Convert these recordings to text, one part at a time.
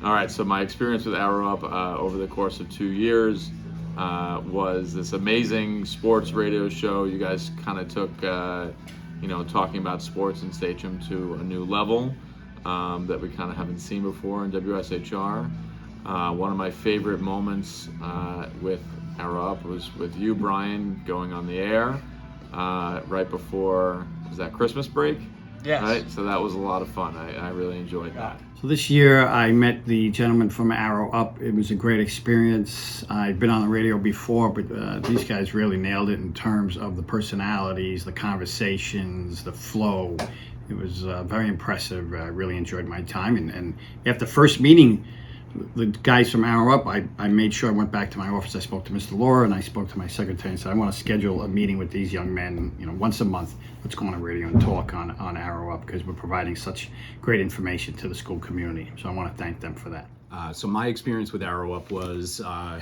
All right, so my experience with Arrow Up over the course of 2 years was this amazing sports radio show. You guys kind of took, talking about sports in Sachem to a new level that we kind of haven't seen before in WSHR. One of my favorite moments with Arrow Up was with you, Brian, going on the air right before, was that Christmas break? Yes. Right, so that was a lot of fun. I really enjoyed that. So this year I met the gentleman from Arrow Up. It was a great experience. I've been on the radio before, but these guys really nailed it in terms of the personalities, the conversations, the flow. It was very impressive. I really enjoyed my time. And after first meeting the guys from Arrow Up, I made sure I went back to my office. I spoke to Mr. Laura and I spoke to my secretary and said, I want to schedule a meeting with these young men, once a month. Let's go on the radio and talk on Arrow Up because we're providing such great information to the school community. So I want to thank them for that. So my experience with Arrow Up was, I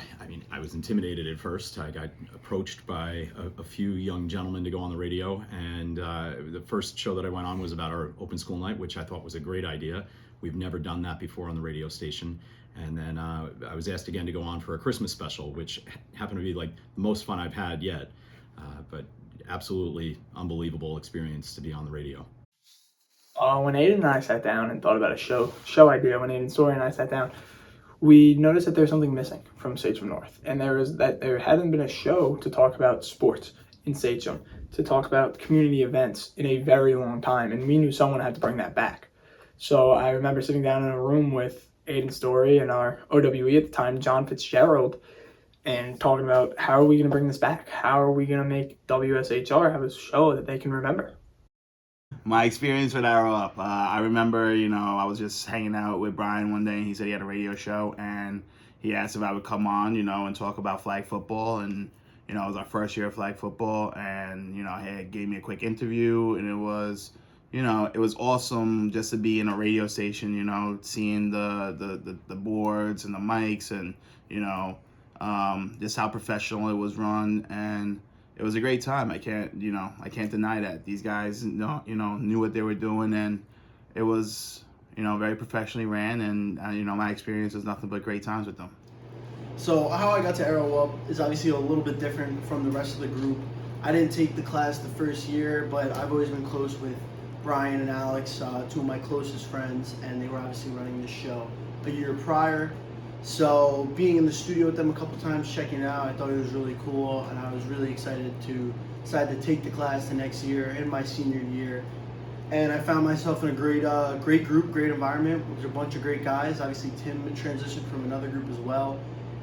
was intimidated at first. I got approached by a few young gentlemen to go on the radio, and the first show that I went on was about our open school night, which I thought was a great idea. We've never done that before on the radio station. And then I was asked again to go on for a Christmas special, which happened to be like the most fun I've had yet. But absolutely unbelievable experience to be on the radio. When Aiden and I sat down and thought about a show idea, when Aiden Story and I sat down, we noticed that there's something missing from Sachem North, and there hadn't been a show to talk about sports in Sachem, to talk about community events in a very long time, and we knew someone had to bring that back. So I remember sitting down in a room with Aiden Story and our OWE at the time, John Fitzgerald, and talking about how are we going to bring this back? How are we going to make WSHR have a show that they can remember? My experience with Arrow Up, I remember, I was just hanging out with Brian one day, and he said he had a radio show, and he asked if I would come on, and talk about flag football, and, it was our first year of flag football, and, he gave me a quick interview, and it was awesome just to be in a radio station, seeing the boards and the mics and, just how professional it was run, and it was a great time. I can't deny that. These guys, knew what they were doing, and it was, very professionally ran, and, my experience was nothing but great times with them. So how I got to Arrow Up is obviously a little bit different from the rest of the group. I didn't take the class the first year, but I've always been close with Brian and Alex, two of my closest friends, and they were obviously running the show a year prior. So being in the studio with them a couple times, checking it out, I thought it was really cool, and I was really excited to decide to take the class the next year in my senior year. And I found myself in a great group, great environment with a bunch of great guys. Obviously, Tim transitioned from another group as well,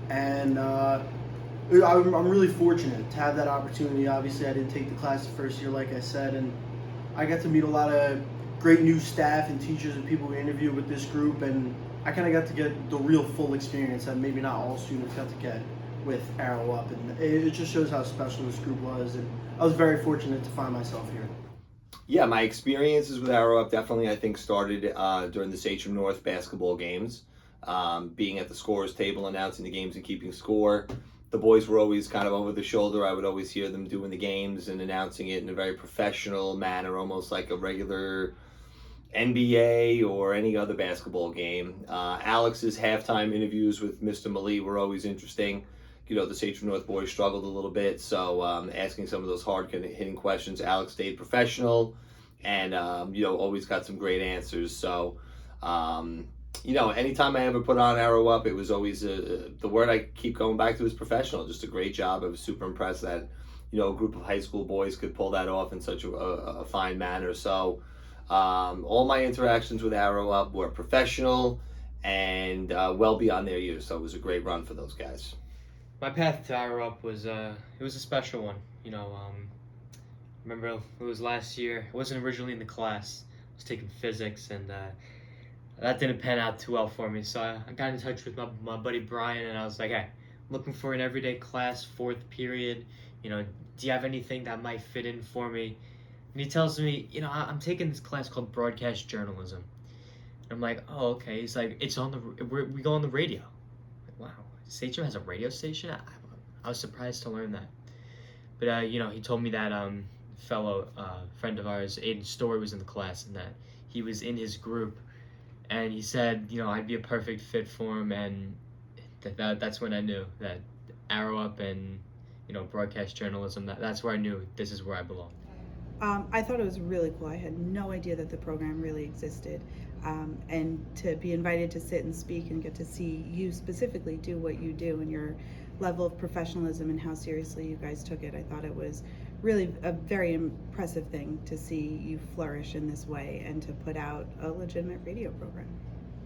and I'm really fortunate to have that opportunity. Obviously, I didn't take the class the first year, like I said, and I got to meet a lot of great new staff and teachers and people we interviewed with this group, and I kind of got to get the real full experience that maybe not all students got to get with Arrow Up, and it just shows how special this group was, and I was very fortunate to find myself here. Yeah, my experiences with Arrow Up definitely, I think, started during the Sachem North basketball games. Being at the scorer's table, announcing the games and keeping score. The boys were always kind of over the shoulder. I would always hear them doing the games and announcing it in a very professional manner, almost like a regular NBA or any other basketball game. Alex's halftime interviews with Mr. Mali were always interesting. The Sachem North boys struggled a little bit, so asking some of those hard-hitting questions, Alex stayed professional and, always got some great answers. So, anytime I ever put on Arrow Up, it was always, the word I keep going back to is professional. Just a great job. I was super impressed that, a group of high school boys could pull that off in such a fine manner. So, all my interactions with Arrow Up were professional and well beyond their years. So it was a great run for those guys. My path to Arrow Up was it was a special one. Remember it was last year. I wasn't originally in the class. I was taking physics, and that didn't pan out too well for me. So I got in touch with my buddy Brian, and I was like, hey, I'm looking for an everyday class, 4th period. Do you have anything that might fit in for me? And he tells me, I'm taking this class called broadcast journalism. And I'm like, oh, okay. He's like, we go on the radio. I'm like, wow, Sachem has a radio station? I was surprised to learn that. But, he told me that fellow friend of ours, Aiden Story, was in the class, and that he was in his group. and he said, I'd be a perfect fit for him, and that's when I knew that Arrow Up and broadcast journalism, that's where I knew this is where I belong. I thought it was really cool. I had no idea that the program really existed. And to be invited to sit and speak and get to see you specifically do what you do and your level of professionalism and how seriously you guys took it, I thought it was really a very impressive thing to see you flourish in this way and to put out a legitimate radio program.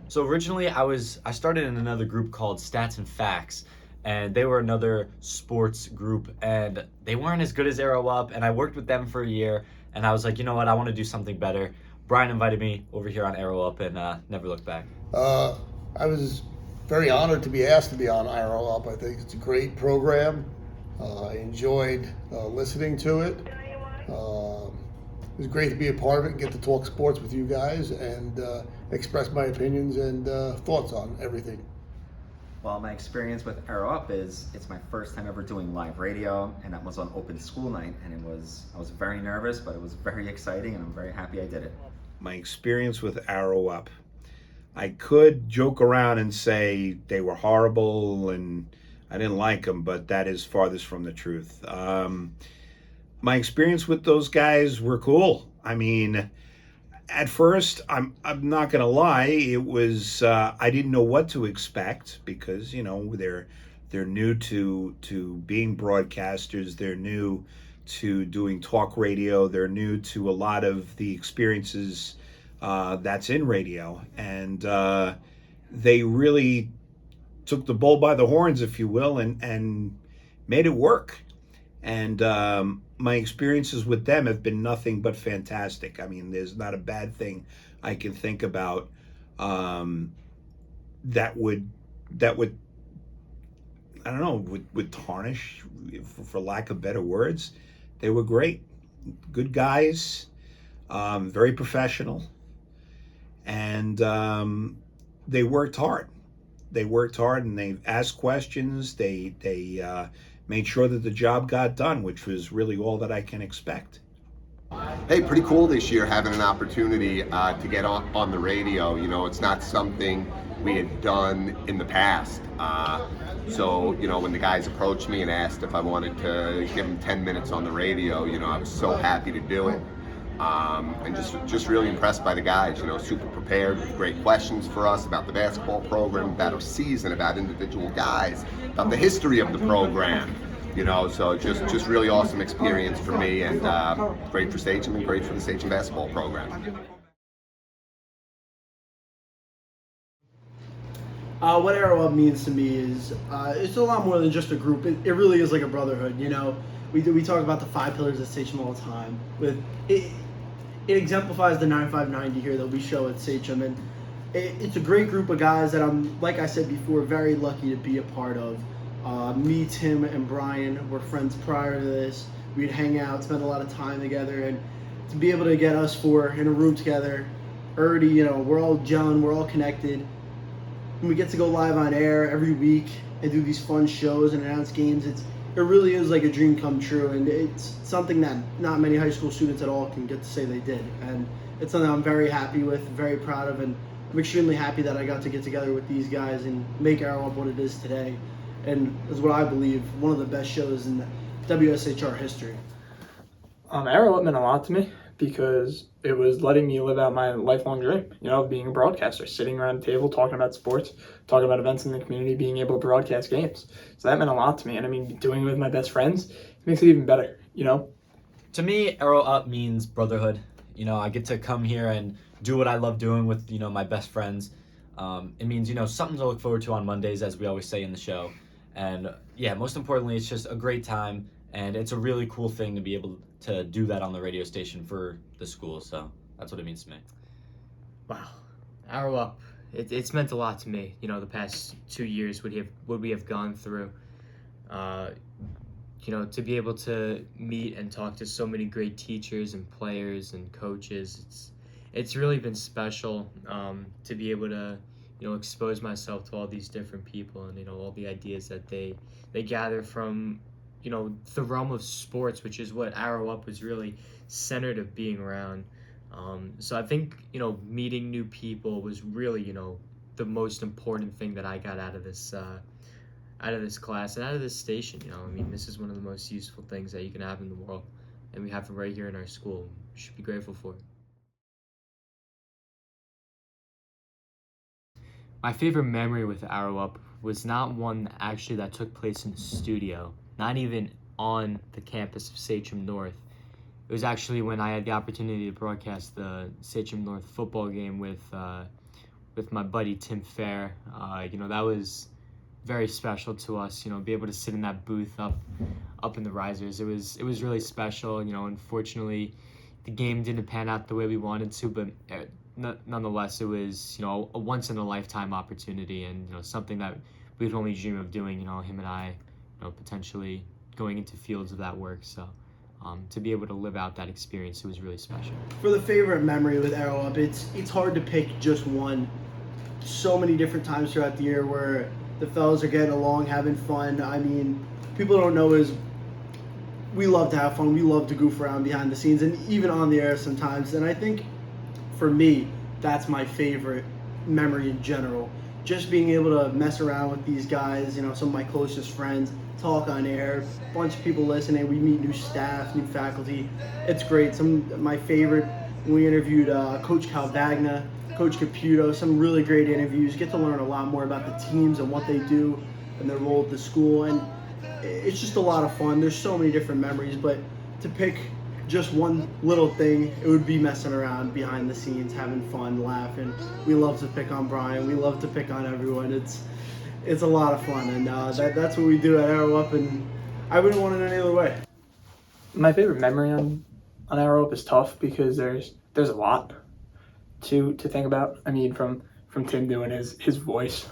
So originally I started in another group called Stats and Facts, and they were another sports group, and they weren't as good as Arrow Up, and I worked with them for a year, and I was like, you know what, I want to do something better. Brian invited me over here on Arrow Up, and never looked back. I was very honored to be asked to be on Arrow Up. I think it's a great program. I enjoyed listening to it. It was great to be a part of it and get to talk sports with you guys and express my opinions and thoughts on everything. Well, my experience with Arrow Up is it's my first time ever doing live radio, and that was on open school night, and I was very nervous, but it was very exciting, and I'm very happy I did it. My experience with Arrow Up, I could joke around and say they were horrible and I didn't like them, but that is farthest from the truth. My experience with those guys were cool. I mean, at first, I'm not gonna lie, it was I didn't know what to expect because they're new to being broadcasters, they're new to doing talk radio, they're new to a lot of the experiences that's in radio, and they really took the bull by the horns, if you will, and made it work. And my experiences with them have been nothing but fantastic. I mean, there's not a bad thing I can think about that would I don't know, would tarnish, for lack of better words. They were great, good guys, very professional, and they worked hard. They worked hard, and they asked questions. They made sure that the job got done, which was really all that I can expect. Hey, pretty cool this year having an opportunity to get on the radio. It's not something we had done in the past. So, when the guys approached me and asked if I wanted to give them 10 minutes on the radio, I was so happy to do it. And just really impressed by the guys, super prepared with great questions for us about the basketball program, about our season, about individual guys, about the history of the program, so just really awesome experience for me, and great for Sachem and great for the Sachem basketball program. What Arrow Up means to me is it's a lot more than just a group. It really is like a brotherhood. We talk about the 5 pillars of Sachem all the time. It exemplifies the 9590 here that we show at Sachem, and it's a great group of guys that I'm, like I said before, very lucky to be a part of. Me, Tim, and Brian were friends prior to this. We'd hang out, spend a lot of time together, and to be able to get us 4 in a room together, already, we're all gelling, we're all connected. And we get to go live on air every week and do these fun shows and announce games. It really is like a dream come true, and it's something that not many high school students at all can get to say they did. And it's something I'm very happy with, very proud of, and I'm extremely happy that I got to get together with these guys and make Arrow Up what it is today. And is what I believe one of the best shows in WSHR history. Arrow Up meant a lot to me because it was letting me live out my lifelong dream, of being a broadcaster, sitting around a table, talking about sports, talking about events in the community, being able to broadcast games. So that meant a lot to me. And I mean, doing it with my best friends makes it even better, To me, Arrow Up means brotherhood. I get to come here and do what I love doing with, my best friends. It means, something to look forward to on Mondays, as we always say in the show. And yeah, most importantly, it's just a great time, and it's a really cool thing to be able to do that on the radio station for the school. So that's what it means to me. Wow, Arrow Up, it's meant a lot to me. The past 2 years, what we have gone through. To be able to meet and talk to so many great teachers and players and coaches, it's really been special to be able to expose myself to all these different people and all the ideas that they gather from the realm of sports, which is what Arrow Up was really centered of being around. So I think, meeting new people was really, the most important thing that I got out of this class and out of this station. I mean, this is one of the most useful things that you can have in the world, and we have it right here in our school. We should be grateful for it. My favorite memory with Arrow Up was not one actually that took place in the studio, not even on the campus of Sachem North. It was actually when I had the opportunity to broadcast the Sachem North football game with my buddy Tim Fair. That was very special to us. Be able to sit in that booth up in the risers. It was really special. Unfortunately, the game didn't pan out the way we wanted to, but nonetheless, it was a once in a lifetime opportunity, and something that we'd only dream of doing. Him and I, potentially going into fields of that work. So. To be able to live out that experience, it was really special. For the favorite memory with Arrow Up, it's hard to pick just one. So many different times throughout the year where the fellas are getting along, having fun. I mean, people don't know is we love to have fun. We love to goof around behind the scenes and even on the air sometimes. And I think for me, that's my favorite memory in general. Just being able to mess around with these guys, some of my closest friends, talk on air, a bunch of people listening. We meet new staff, new faculty. It's great. Some of my favorite, we interviewed Coach Calvagna, Coach Caputo, some really great interviews. Get to learn a lot more about the teams and what they do and their role at the school. And it's just a lot of fun. There's so many different memories, but to pick just one little thing, it would be messing around behind the scenes, having fun, laughing. We love to pick on Brian. We love to pick on everyone. It's a lot of fun, and that's what we do at Arrow Up, and I wouldn't want it any other way. My favorite memory on Arrow Up is tough because there's a lot to think about. I mean, from Tim doing his voice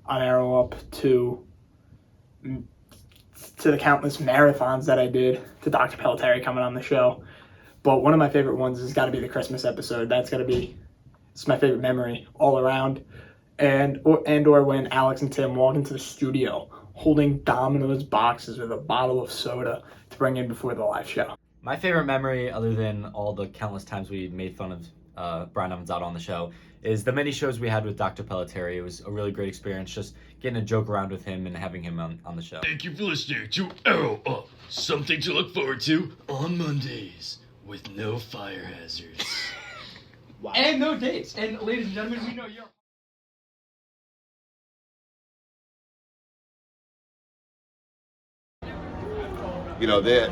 on Arrow Up to the countless marathons that I did, to Dr. Pelletieri coming on the show. But one of my favorite ones has got to be the Christmas episode. It's my favorite memory all around. Or when Alex and Tim walk into the studio holding Domino's boxes with a bottle of soda to bring in before the live show. My favorite memory, other than all the countless times we made fun of Brian Evans out on the show, is the many shows we had with Dr. Pelletieri. It was a really great experience just getting to joke around with him and having him on the show. Thank you for listening to Arrow Up. Something to look forward to on Mondays with no fire hazards. Wow. And no dates. And ladies and gentlemen, we know you're...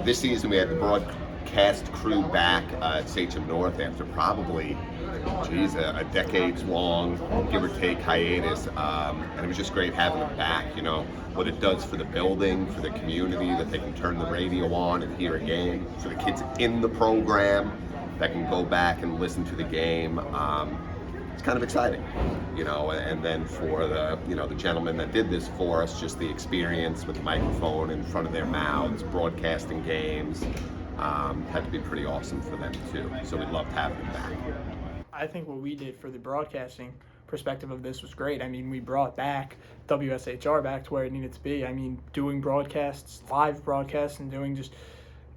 This season we had the broadcast crew back at Sachem North after probably, a decades long, give or take, hiatus. And it was just great having them back. What it does for the building, for the community, that they can turn the radio on and hear a game, for the kids in the program that can go back and listen to the game. It's kind of exciting, and then for the gentlemen that did this for us, just the experience with the microphone in front of their mouths, broadcasting games, had to be pretty awesome for them too. So we loved having them back. I think what we did for the broadcasting perspective of this was great. I mean, we brought back WSHR back to where it needed to be. I mean, doing broadcasts, live broadcasts, and doing just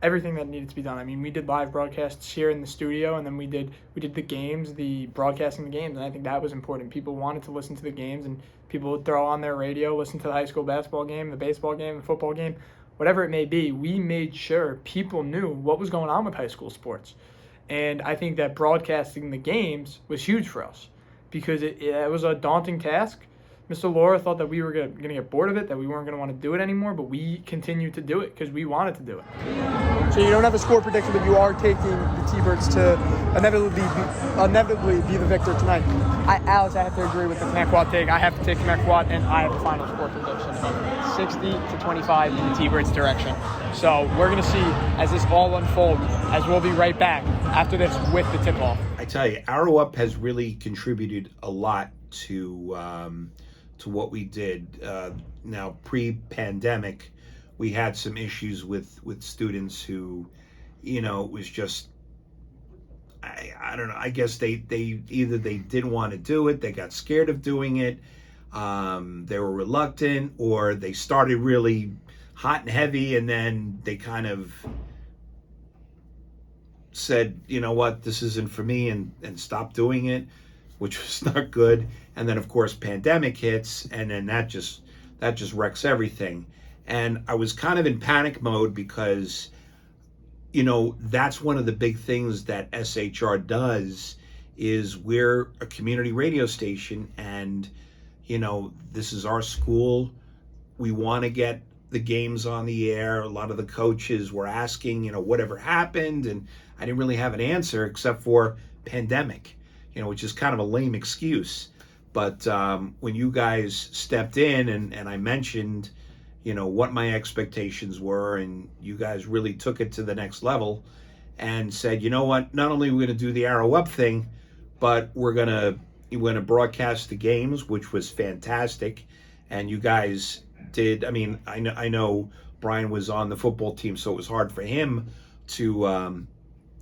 everything that needed to be done. I mean, we did live broadcasts here in the studio, and then we did the games, the broadcasting the games, and I think that was important. People wanted to listen to the games, and people would throw on their radio, listen to the high school basketball game, the baseball game, the football game, whatever it may be. We made sure people knew what was going on with high school sports. And I think that broadcasting the games was huge for us because it was a daunting task. Mr. Laura thought that we were going to get bored of it, that we weren't going to want to do it anymore, but we continued to do it because we wanted to do it. So you don't have a score prediction, but you are taking the T-Birds to inevitably be the victor tonight. Alex, I have to agree with the Connecticut take. I have to take Connecticut, and I have the final score prediction of 60-25 in the T-Birds' direction. So we're going to see as this all unfolds, as we'll be right back after this with the tip-off. I tell you, Arrow Up has really contributed a lot to what we did. Now, pre-pandemic, we had some issues with students who, it was just, I don't know, I guess they either they didn't want to do it, they got scared of doing it, they were reluctant, or they started really hot and heavy and then they kind of said, you know what, this isn't for me, and stopped doing it, which was not good. And then of course pandemic hits, and then that just wrecks everything. And I was kind of in panic mode because, you know, that's one of the big things that SHR does, is we're a community radio station, and, you know, this is our school. We want to get the games on the air. A lot of the coaches were asking, you know, whatever happened, and I didn't really have an answer except for pandemic, you know, which is kind of a lame excuse. But when you guys stepped in and I mentioned, you know, what my expectations were, and you guys really took it to the next level and said, you know what, not only are we going to do the Arrow Up thing, but we're going to broadcast the games, which was fantastic. And you guys did. I mean, I know Brian was on the football team, so it was hard for him to,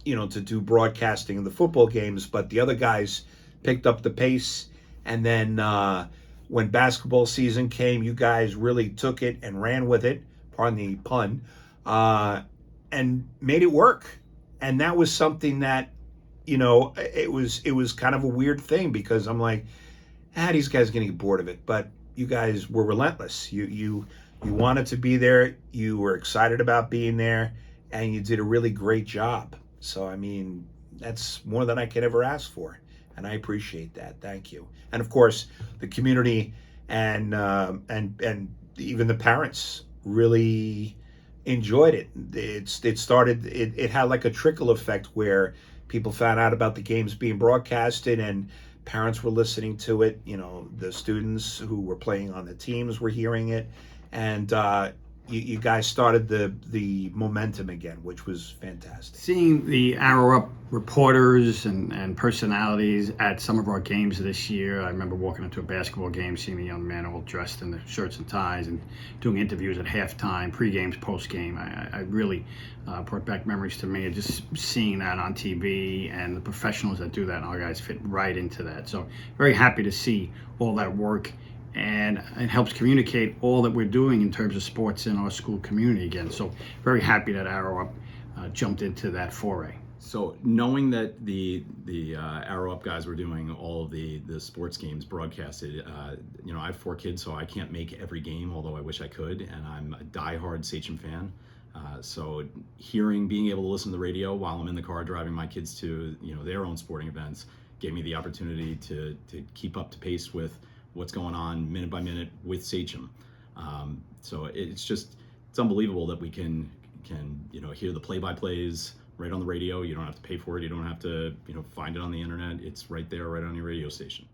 you know, to do broadcasting of the football games, but the other guys picked up the pace. And then when basketball season came, you guys really took it and ran with it, pardon the pun, and made it work. And that was something that, you know, it was kind of a weird thing, because I'm like, these guys are going to get bored of it. But you guys were relentless. You wanted to be there. You were excited about being there, and you did a really great job. So, I mean, that's more than I could ever ask for, and I appreciate that. Thank you. And of course, the community and even the parents really enjoyed it. It had like a trickle effect where people found out about the games being broadcasted, and parents were listening to it. You know, the students who were playing on the teams were hearing it, and you guys started the momentum again, which was fantastic. Seeing the Arrow Up reporters and personalities at some of our games this year, I remember walking into a basketball game, seeing the young men all dressed in the shirts and ties and doing interviews at halftime, pre-games, post-game. I really brought back memories to me of just seeing that on TV, and the professionals that do that, and our guys fit right into that. So very happy to see all that work, and it helps communicate all that we're doing in terms of sports in our school community again. So very happy that Arrow Up jumped into that foray. So knowing that the Arrow Up guys were doing all of the sports games broadcasted, you know, I have 4 kids, so I can't make every game, although I wish I could, and I'm a diehard Sachem fan. So being able to listen to the radio while I'm in the car driving my kids to, you know, their own sporting events gave me the opportunity to keep up to pace with what's going on minute by minute with Sachem. So it's unbelievable that we can you know, hear the play-by-plays right on the radio. You don't have to pay for it. You don't have to, you know, find it on the internet. It's right there, right on your radio station.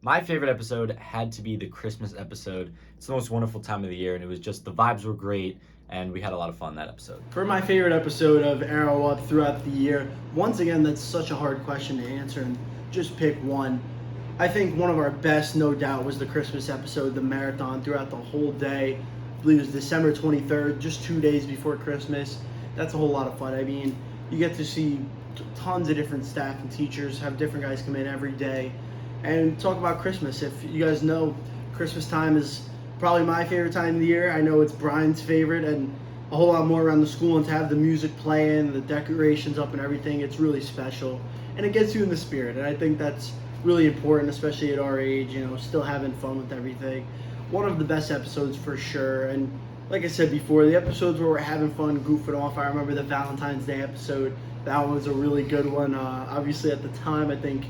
My favorite episode had to be the Christmas episode. It's the most wonderful time of the year, and it was just, the vibes were great, and we had a lot of fun that episode. For my favorite episode of Arrow Up throughout the year, once again, that's such a hard question to answer, and just pick one. I think one of our best, no doubt, was the Christmas episode, the marathon throughout the whole day. I believe it was December 23rd, just 2 days before Christmas. That's a whole lot of fun. I mean, you get to see tons of different staff and teachers, have different guys come in every day, and talk about Christmas. If you guys know, Christmas time is probably my favorite time of the year. I know it's Brian's favorite, and a whole lot more around the school, and to have the music playing, the decorations up and everything, it's really special, and it gets you in the spirit, and I think that's really important, especially at our age, you know, still having fun with everything. One of the best episodes for sure. And like I said before, the episodes where we're having fun, goofing off, I remember the Valentine's Day episode. That one was a really good one. Obviously at the time, I think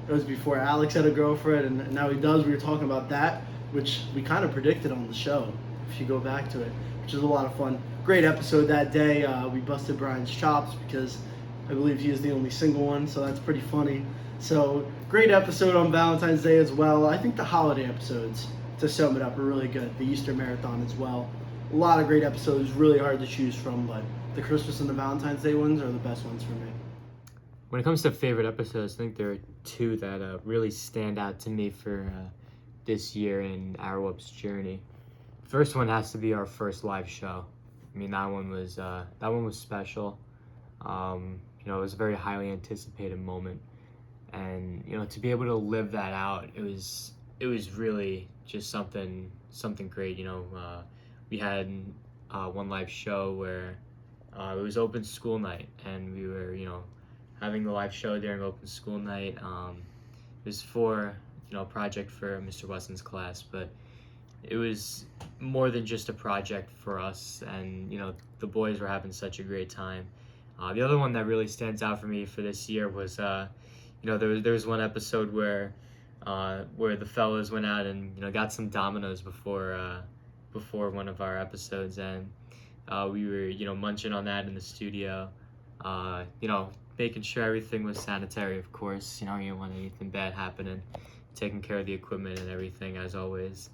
it was before Alex had a girlfriend, and now he does. We were talking about that, which we kind of predicted on the show, if you go back to it, which is a lot of fun. Great episode that day. We busted Brian's chops because I believe he is the only single one, so that's pretty funny. So great episode on Valentine's Day as well. I think the holiday episodes, to sum it up, are really good. The Easter marathon as well. A lot of great episodes, really hard to choose from, but the Christmas and the Valentine's Day ones are the best ones for me. When it comes to favorite episodes, I think there are 2 that really stand out to me for this year in Arrow Up's journey. First one has to be our first live show. I mean, that one was special. You know, it was a very highly anticipated moment, and you know, to be able to live that out, it was really just something great. You know, we had one live show where it was open school night, and we were, having the live show during open school night. It was for, a project for Mr. Wesson's class, but it was more than just a project for us, and, the boys were having such a great time. The other one that really stands out for me for this year was, there was one episode where the fellas went out and, got some Dominoes before one of our episodes, and we were, munching on that in the studio, making sure everything was sanitary, of course. You don't want anything bad happening, taking care of the equipment and everything as always.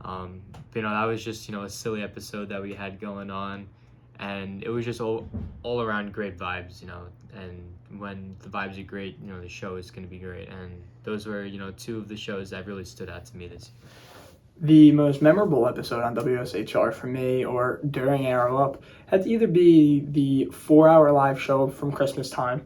That was just, a silly episode that we had going on, and it was just all around great vibes, and when the vibes are great, the show is going to be great, and those were, two of the shows that really stood out to me this year. The most memorable episode on WSHR for me, or during Arrow Up, had to either be the 4-hour live show from Christmas time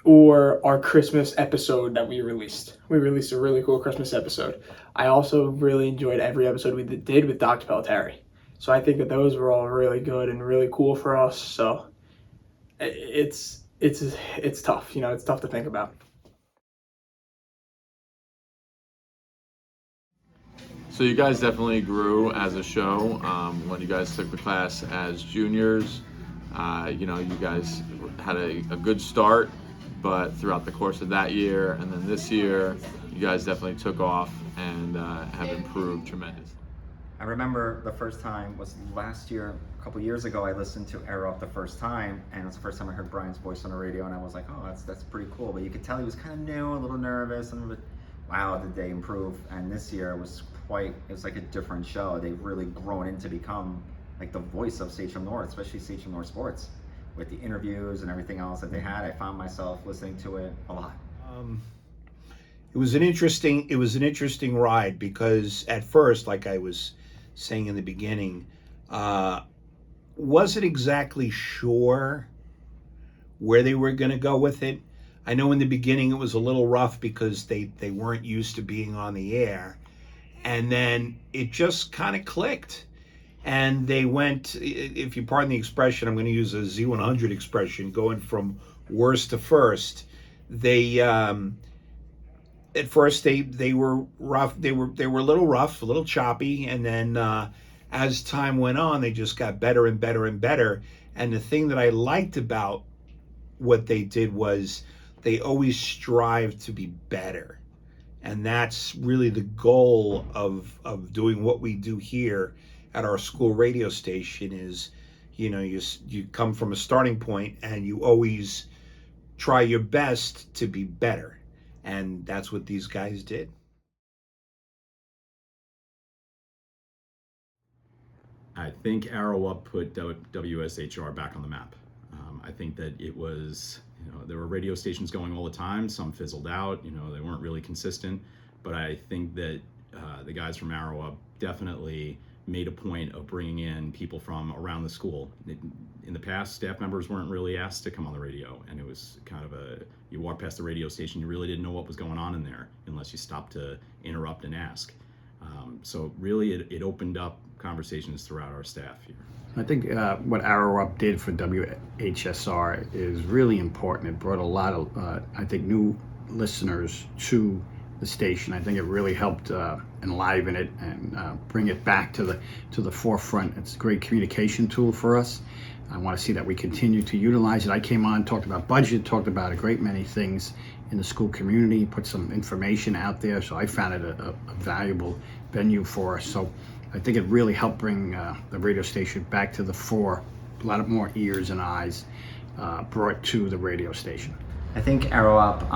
or our Christmas episode that we released. We released a really cool Christmas episode. I also really enjoyed every episode we did with Dr. Pelletieri. So I think that those were all really good and really cool for us. So it's tough, it's tough to think about. So you guys definitely grew as a show when you guys took the class as juniors. You guys had a good start, but throughout the course of that year and then this year, you guys definitely took off and have improved tremendously. I remember the first time was last year, a couple years ago. I listened to Arrow Up the first time, and it was the first time I heard Brian's voice on the radio, and I was like, oh, that's pretty cool. But you could tell he was kind of new, a little nervous, and wow, did they improve? And this year was it was like a different show. They've really grown into become like the voice of Sachem North, especially Sachem North sports, with the interviews and everything else that they had. I found myself listening to it a lot. It was an interesting ride, because at first, like I was saying in the beginning, wasn't exactly sure where they were going to go with it. I know in the beginning it was a little rough because they weren't used to being on the air, and then it just kind of clicked, and they went, if you pardon the expression, I'm going to use a Z100 expression, going from worst to first. They at first they were rough, they were a little rough, a little choppy, and then as time went on, they just got better and better and better. And the thing that I liked about what they did was they always strive to be better. And that's really the goal of doing what we do here at our school radio station is, you come from a starting point and you always try your best to be better. And that's what these guys did. I think Arrow Up put WSHR back on the map. I think that it was, there were radio stations going all the time. Some fizzled out, they weren't really consistent. But I think that the guys from Arrow Up definitely made a point of bringing in people from around the school. In the past, staff members weren't really asked to come on the radio, and it was kind of you walk past the radio station, you really didn't know what was going on in there unless you stopped to interrupt and ask. So really it opened up conversations throughout our staff here. I think what Arrow Up did for WHSR is really important. It brought a lot of, I think, new listeners to the station. I think it really helped enliven it and bring it back to the forefront. It's a great communication tool for us. I want to see that we continue to utilize it. I came on, talked about budget, talked about a great many things in the school community, put some information out there, so I found it a valuable venue for us. So I think it really helped bring the radio station back to the fore. A lot of more ears and eyes brought to the radio station. I think Arrow Up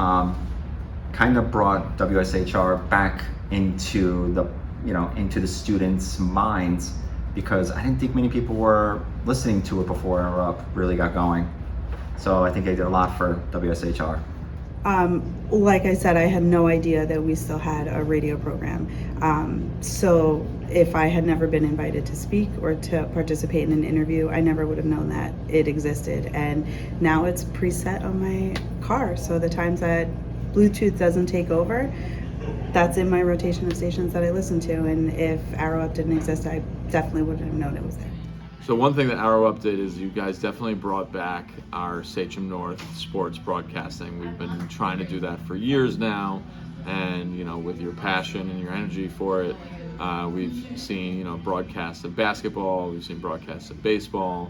kind of brought WSHR back into the students' minds, because I didn't think many people were listening to it before Arrow Up really got going. So I think they did a lot for WSHR. Like I said, I had no idea that we still had a radio program. So if I had never been invited to speak or to participate in an interview, I never would have known that it existed. And now it's preset on my car. So the times that Bluetooth doesn't take over, that's in my rotation of stations that I listen to. And if Arrow Up didn't exist, I definitely wouldn't have known it was there. So one thing that Arrow Up did is you guys definitely brought back our Sachem North sports broadcasting. We've been trying to do that for years now, and with your passion and your energy for it, we've seen broadcasts of basketball, we've seen broadcasts of baseball,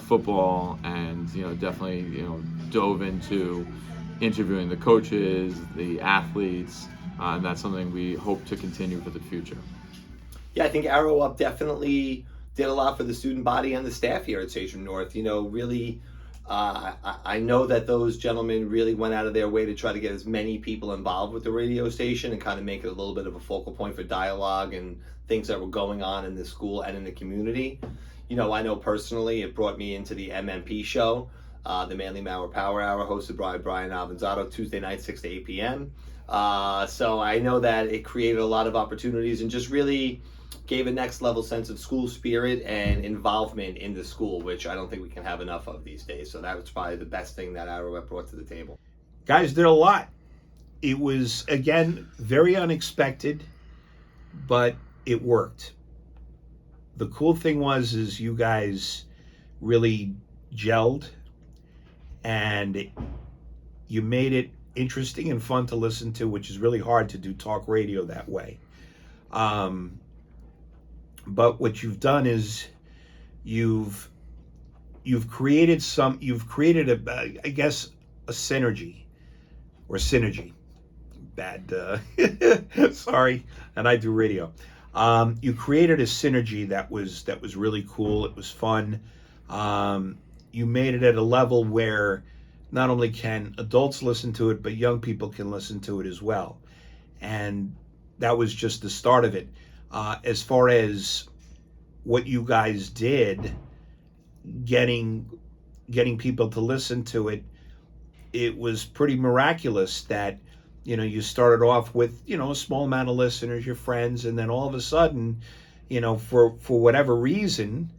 football, and definitely dove into interviewing the coaches, the athletes, and that's something we hope to continue for the future. Yeah, I think Arrow Up definitely did a lot for the student body and the staff here at Sachem North. Really, I know that those gentlemen really went out of their way to try to get as many people involved with the radio station and kind of make it a little bit of a focal point for dialogue and things that were going on in the school and in the community. I know personally it brought me into the MMP show, the Manly Mauer Power Hour, hosted by Brian Avanzato, Tuesday night, 6 to 8 p.m. So I know that it created a lot of opportunities and just really gave a next level sense of school spirit and involvement in the school, which I don't think we can have enough of these days. So that was probably the best thing that Arrowhead brought to the table. Guys did a lot. It was, again, very unexpected, but it worked. The cool thing is you guys really gelled, and you made it interesting and fun to listen to, which is really hard to do talk radio that way. But what you've done is you've created I guess a synergy or synergy. Bad, sorry, and I do radio. You created a synergy that was really cool. It was fun. You made it at a level where not only can adults listen to it, but young people can listen to it as well. And that was just the start of it. As far as what you guys did, getting people to listen to it, it was pretty miraculous that you started off with a small amount of listeners, your friends, and then all of a sudden, for whatever reason,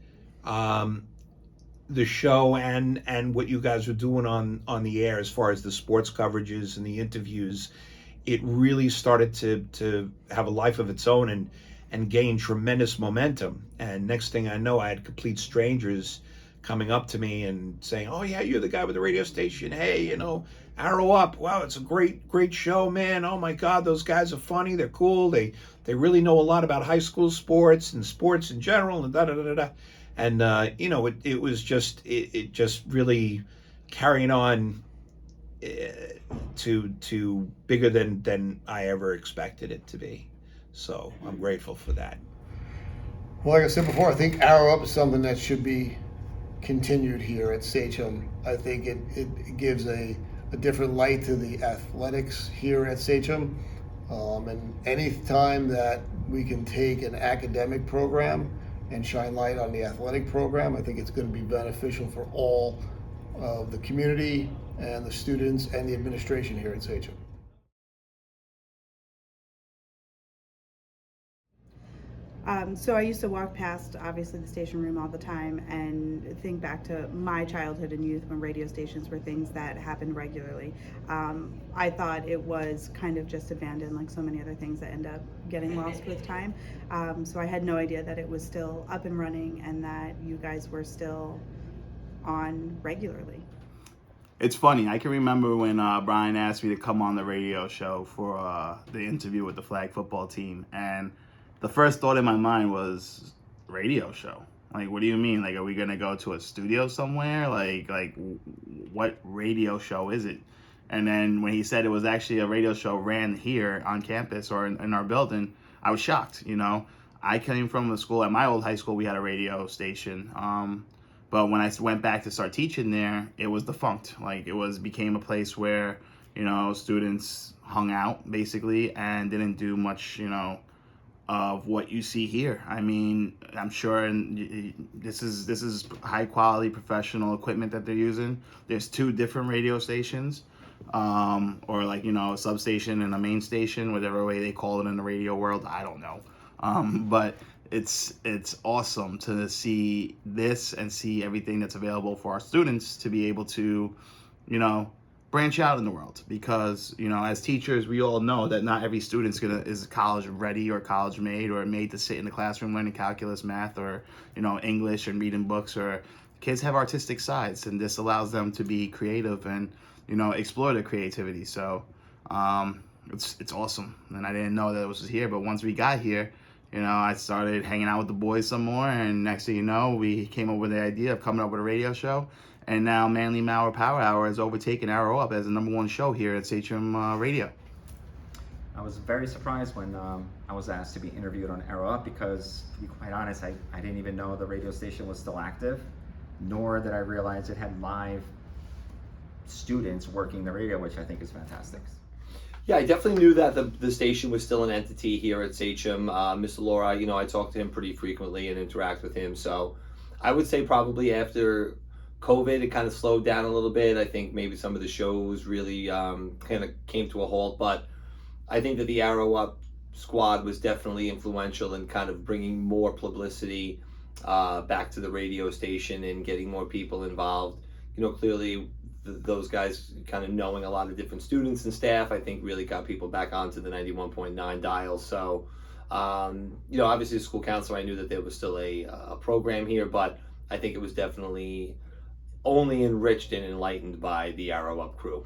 the show and what you guys were doing on the air as far as the sports coverages and the interviews, it really started to have a life of its own and gain tremendous momentum. And next thing I know, I had complete strangers coming up to me and saying, "Oh yeah, you're the guy with the radio station. Hey, Arrow Up. Wow, it's a great show, man. Oh my God, those guys are funny. They're cool. They really know a lot about high school sports and sports in general and da da da da." And it was just it just really carrying on to bigger than I ever expected it to be. So I'm grateful for that. Well, like I said before, I think Arrow Up is something that should be continued here at Sachem. I think it gives a different light to the athletics here at Sachem. And any time that we can take an academic program and shine light on the athletic program, I think it's going to be beneficial for all of the community and the students and the administration here at Sachem. So I used to walk past, obviously, the station room all the time and think back to my childhood and youth when radio stations were things that happened regularly. I thought it was kind of just abandoned, like so many other things that end up getting lost with time. So I had no idea that it was still up and running and that you guys were still on regularly. It's funny. I can remember when Brian asked me to come on the radio show for the interview with the flag football team, and the first thought in my mind was radio show. Like, what do you mean? Like, are we gonna go to a studio somewhere? Like what radio show is it? And then when he said it was actually a radio show ran here on campus or in our building, I was shocked. I came from the school, at my old high school, we had a radio station. But when I went back to start teaching there, it was defunct. Like, became a place where, students hung out basically and didn't do much, of what you see here. I mean, I'm sure this is high quality professional equipment that they're using. There's 2 different radio stations, or a substation and a main station, whatever way they call it in the radio world. I don't know. But it's awesome to see this and see everything that's available for our students to be able to, branch out in the world, because as teachers we all know that not every student is college ready or college made or made to sit in the classroom learning calculus, math, or English and reading books. Or kids have artistic sides, and this allows them to be creative and explore their creativity. So it's awesome, and I didn't know that it was here, but once we got here, I started hanging out with the boys some more, and next thing you know, we came up with the idea of coming up with a radio show. And now Manly Mauer Power Hour has overtaken Arrow Up as the #1 show here at Sachem Radio. I was very surprised when I was asked to be interviewed on Arrow Up, because, to be quite honest, I didn't even know the radio station was still active, nor did I realize it had live students working the radio, which I think is fantastic. Yeah, I definitely knew that the station was still an entity here at Sachem. Mr. Laura, I talk to him pretty frequently and interact with him. So I would say probably after COVID, it kind of slowed down a little bit. I think maybe some of the shows really kind of came to a halt, but I think that the Arrow Up squad was definitely influential in kind of bringing more publicity back to the radio station and getting more people involved. Clearly those guys kind of knowing a lot of different students and staff, I think really got people back onto the 91.9 dial. So, obviously as school counselor, I knew that there was still a program here, but I think it was definitely only enriched and enlightened by the Arrow Up crew.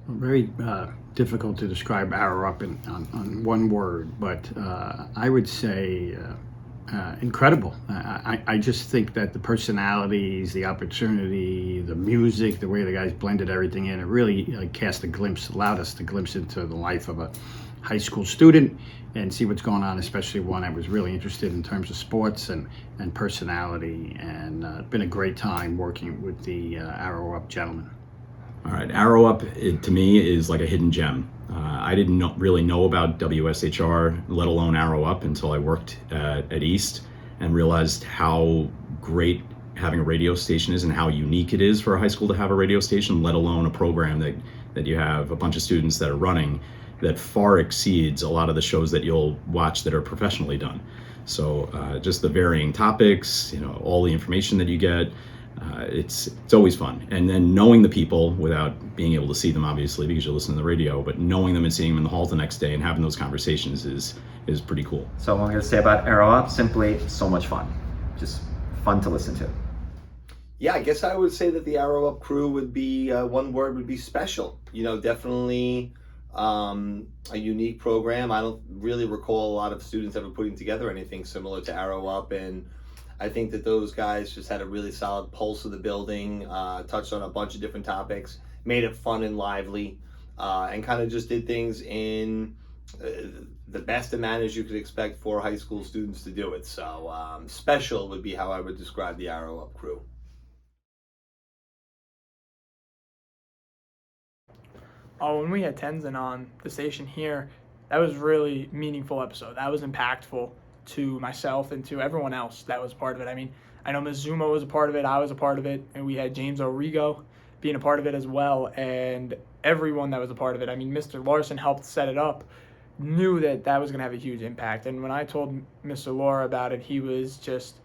Very difficult to describe Arrow Up on one word, but I would say incredible. I just think that the personalities, the opportunity, the music, the way the guys blended everything in, it really allowed us to glimpse into the life of a high school student and see what's going on, especially one I was really interested in terms of sports and personality, and been a great time working with the Arrow Up gentlemen. All right, Arrow Up, to me, is like a hidden gem. I didn't really know about WSHR, let alone Arrow Up, until I worked at East and realized how great having a radio station is and how unique it is for a high school to have a radio station, let alone a program that you have a bunch of students that are running that far exceeds a lot of the shows that you'll watch that are professionally done. So just the varying topics, all the information that you get, it's always fun. And then knowing the people without being able to see them, obviously, because you listen to the radio, but knowing them and seeing them in the hall the next day and having those conversations is pretty cool. So what I'm going to say about Arrow Up, simply so much fun. Just fun to listen to. Yeah, I guess I would say that the Arrow Up crew would be, one word would be special. Definitely a unique program. I don't really recall a lot of students ever putting together anything similar to Arrow Up, and I think that those guys just had a really solid pulse of the building, touched on a bunch of different topics, made it fun and lively, and kind of just did things in the best of manners you could expect for high school students to do it. So special would be how I would describe the Arrow Up crew. Oh, when we had Tenzin on the station here, that was really meaningful episode. That was impactful to myself and to everyone else that was part of it. I mean, I know Ms. Zuma was a part of it, I was a part of it, and we had James O'Rigo being a part of it as well, and everyone that was a part of it. I mean, Mr. Larson helped set it up, knew that that was going to have a huge impact. And when I told Mr. Laura about it, he was just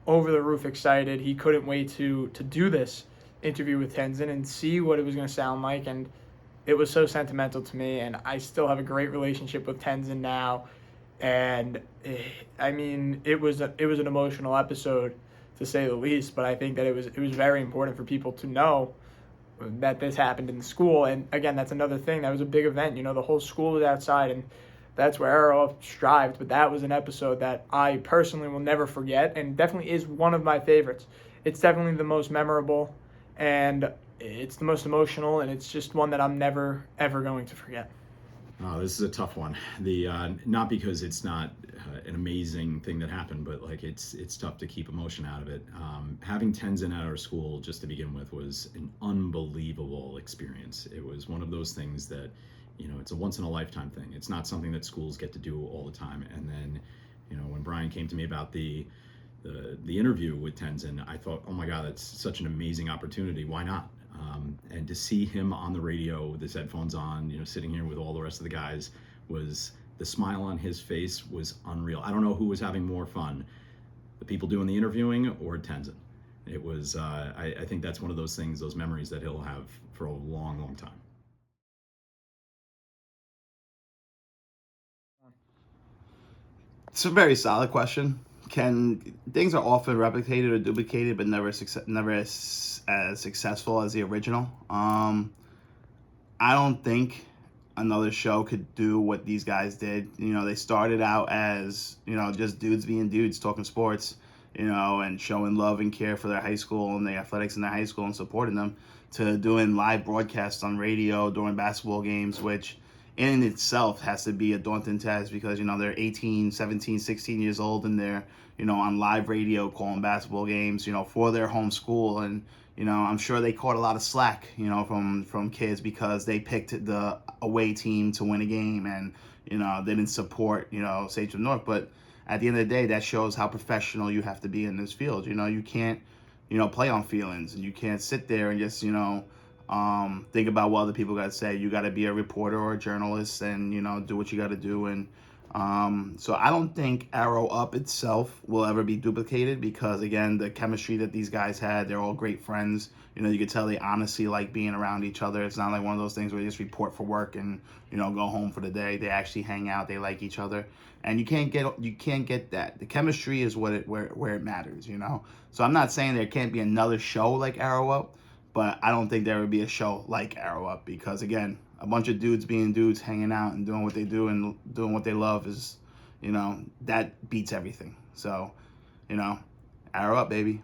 over the roof excited. He couldn't wait to do this interview with Tenzin and see what it was going to sound like. And it was so sentimental to me, and I still have a great relationship with Tenzin now. And I mean, it was an emotional episode, to say the least. But I think that it was very important for people to know that this happened in the school. And again, that's another thing. That was a big event. The whole school was outside, and that's where Arrow Up strived. But that was an episode that I personally will never forget, and definitely is one of my favorites. It's definitely the most memorable, and it's the most emotional, and it's just one that I'm never, ever going to forget. Oh, this is a tough one. Not because it's not an amazing thing that happened, but it's tough to keep emotion out of it. Having Tenzin at our school, just to begin with, was an unbelievable experience. It was one of those things that, it's a once in a lifetime thing. It's not something that schools get to do all the time. And then, when Brian came to me about the interview with Tenzin, I thought, oh my God, that's such an amazing opportunity. Why not? And to see him on the radio with his headphones on, sitting here with all the rest of the guys, was the smile on his face was unreal. I don't know who was having more fun, the people doing the interviewing or Tenzin. It was, I think that's one of those things, those memories that he'll have for a long, long time. It's a very solid question. Things are often replicated or duplicated, but never as successful as the original. I don't think another show could do what these guys did. You know, they started out as, you know, just dudes being dudes talking sports, you know, and showing love and care for their high school and the athletics in their high school and supporting them, to doing live broadcasts on radio during basketball games, which in itself has to be a daunting task because, you know, they're 18, 17, 16 years old and they're, you know, on live radio calling basketball games, you know, for their home school. And, you know, I'm sure they caught a lot of slack, you know, from kids because they picked the away team to win a game and, you know, they didn't support, you know, Sachem North. But at the end of the day, that shows how professional you have to be in this field. You know, you can't, you know, play on feelings, and you can't sit there and just, you know, think about what other people got to say. You got to be a reporter or a journalist and, you know, do what you got to do. And so I don't think Arrow Up itself will ever be duplicated because, again, the chemistry that these guys had, they're all great friends. You know, you could tell they honestly like being around each other. It's not like one of those things where they just report for work and, you know, go home for the day. They actually hang out. They like each other. And you can't get that. The chemistry is where it matters, you know. So I'm not saying there can't be another show like Arrow Up, but I don't think there would be a show like Arrow Up because, again, a bunch of dudes being dudes, hanging out and doing what they do and doing what they love is, you know, that beats everything. So, you know, Arrow Up, baby.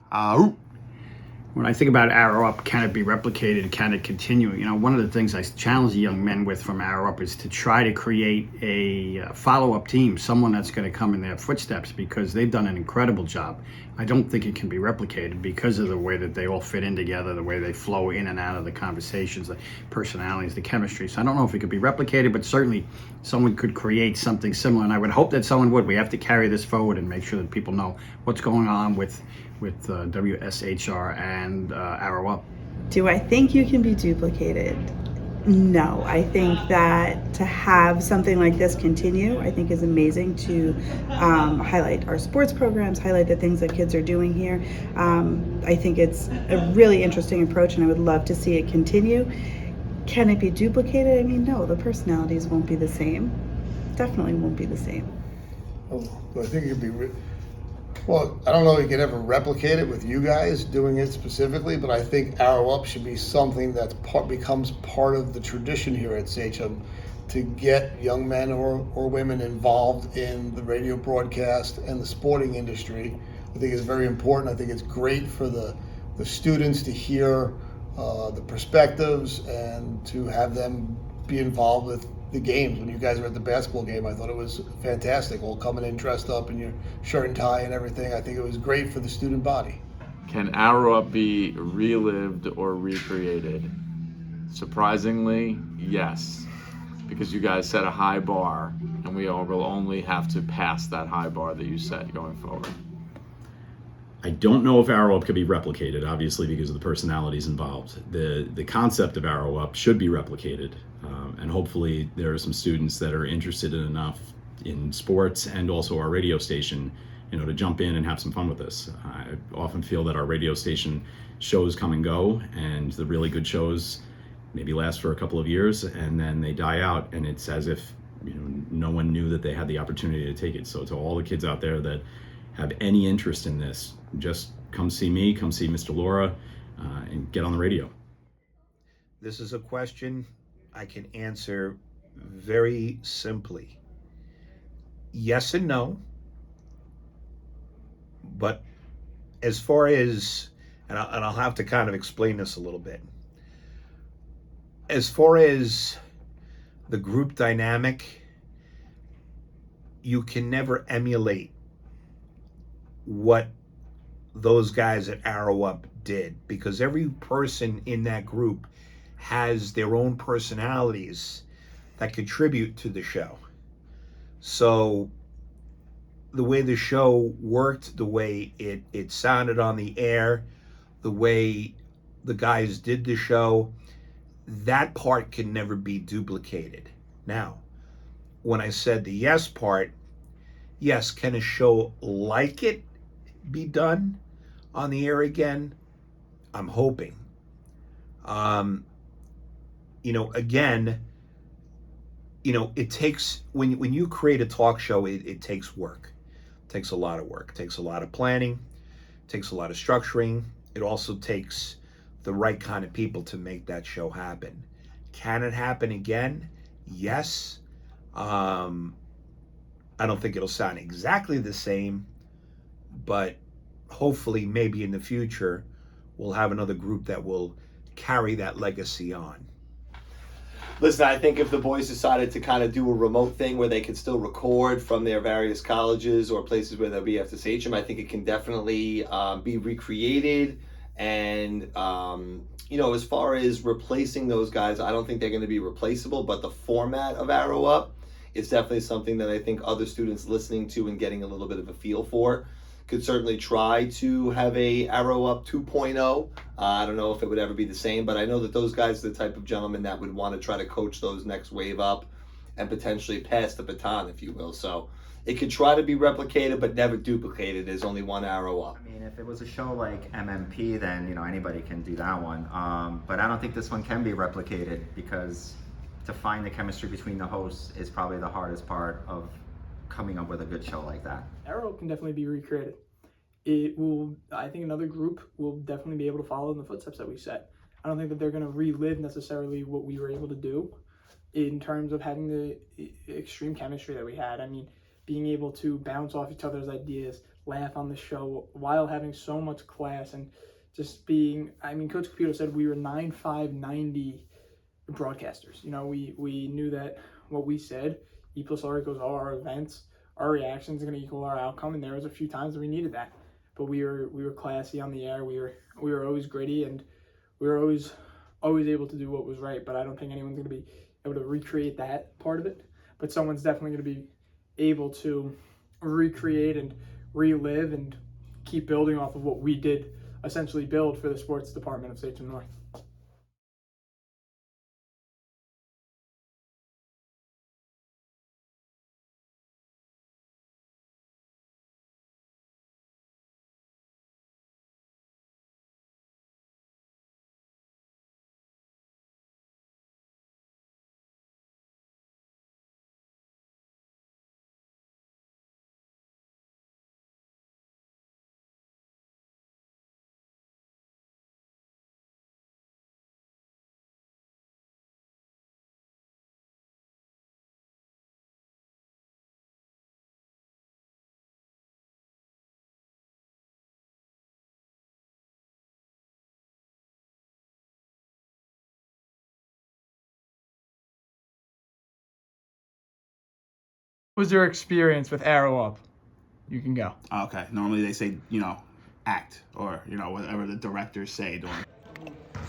When I think about Arrow Up, can it be replicated? Can it continue? You know, one of the things I challenge the young men with from Arrow Up is to try to create a follow-up team, someone that's going to come in their footsteps because they've done an incredible job. I don't think it can be replicated because of the way that they all fit in together, the way they flow in and out of the conversations, the personalities, the chemistry. So I don't know if it could be replicated, but certainly someone could create something similar. And I would hope that someone would. We have to carry this forward and make sure that people know what's going on with WSHR and Arrow Up. Do I think you can be duplicated? No, I think that to have something like this continue, I think is amazing to highlight our sports programs, highlight the things that kids are doing here. I think it's a really interesting approach and I would love to see it continue. Can it be duplicated? I mean, no, the personalities won't be the same. Definitely won't be the same. I think it could be. Well, I don't know if you can ever replicate it with you guys doing it specifically, but I think Arrow Up should be something that becomes part of the tradition here at Sachem to get young men or women involved in the radio broadcast and the sporting industry. I think it's very important. I think it's great for the students to hear the perspectives and to have them be involved with the games. When you guys were at the basketball game, I thought it was fantastic, all coming in dressed up in your shirt and tie and everything. I think it was great for the student body. Can Arrow Up be relived or recreated? Surprisingly, yes, because you guys set a high bar and we all will only have to pass that high bar that you set going forward. I don't know if Arrow Up could be replicated, obviously, because of the personalities involved. The concept of Arrow Up should be replicated, and hopefully there are some students that are interested enough in sports and also our radio station, you know, to jump in and have some fun with this. I often feel that our radio station shows come and go, and the really good shows maybe last for a couple of years, and then they die out, and it's as if, you know, no one knew that they had the opportunity to take it. So to all the kids out there that have any interest in this, just come see me, come see Mr. Laura, and get on the radio. This is a question I can answer very simply. Yes and no. But as far as, and I'll have to kind of explain this a little bit. As far as the group dynamic, you can never emulate what those guys at Arrow Up did, because every person in that group has their own personalities that contribute to the show. So the way the show worked, the way it sounded on the air, the way the guys did the show, that part can never be duplicated. Now, when I said the yes part, yes, can a show like it be done? on the air again? I'm hoping. Again, it takes, when you create a talk show, it takes work. It takes a lot of work. It takes a lot of planning. It takes a lot of structuring. It also takes the right kind of people to make that show happen. Can it happen again? Yes. I don't think it'll sound exactly the same, but hopefully maybe in the future we'll have another group that will carry that legacy on. Listen, I think if the boys decided to kind of do a remote thing where they could still record from their various colleges or places where they'll be after Sachem, I think it can definitely be recreated. And, as far as replacing those guys, I don't think they're going to be replaceable, but the format of Arrow Up is definitely something that I think other students listening to and getting a little bit of a feel for could certainly try to have a Arrow Up 2.0. I don't know if it would ever be the same, but I know that those guys are the type of gentlemen that would want to try to coach those next wave up and potentially pass the baton, if you will. So it could try to be replicated, but never duplicated. There's only one Arrow Up. I mean, if it was a show like MMP, then, anybody can do that one. But I don't think this one can be replicated, because to find the chemistry between the hosts is probably the hardest part of coming up with a good show like that. Arrow can definitely be recreated. I think another group will definitely be able to follow in the footsteps that we set. I don't think that they're going to relive necessarily what we were able to do in terms of having the extreme chemistry that we had. I mean, being able to bounce off each other's ideas, laugh on the show while having so much class, and just being, Coach Caputo said we were 9-5-90 broadcasters. We knew that what we said, E plus R equals all our events, our reactions are going to equal our outcome, and there was a few times that we needed that. But we were classy on the air. We were always gritty, and we were always able to do what was right. But I don't think anyone's going to be able to recreate that part of it. But someone's definitely going to be able to recreate and relive and keep building off of what we did essentially build for the sports department of Sachem North. What was your experience with Arrow Up? You can go. Okay. Normally they say, act, or, whatever the directors say during.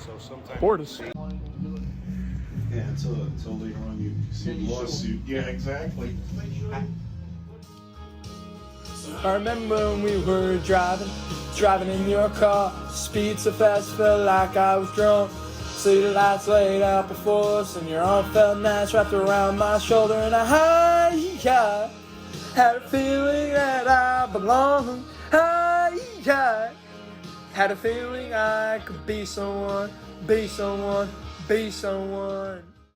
So sometimes. Borders. Yeah, until later on you see a lawsuit. Yeah, exactly. I remember when we were driving in your car, speed so fast, felt like I was drunk. City lights laid out before us, and your arm felt nice wrapped around my shoulder, and I had a feeling that I belonged. I had a feeling I could be someone, be someone, be someone.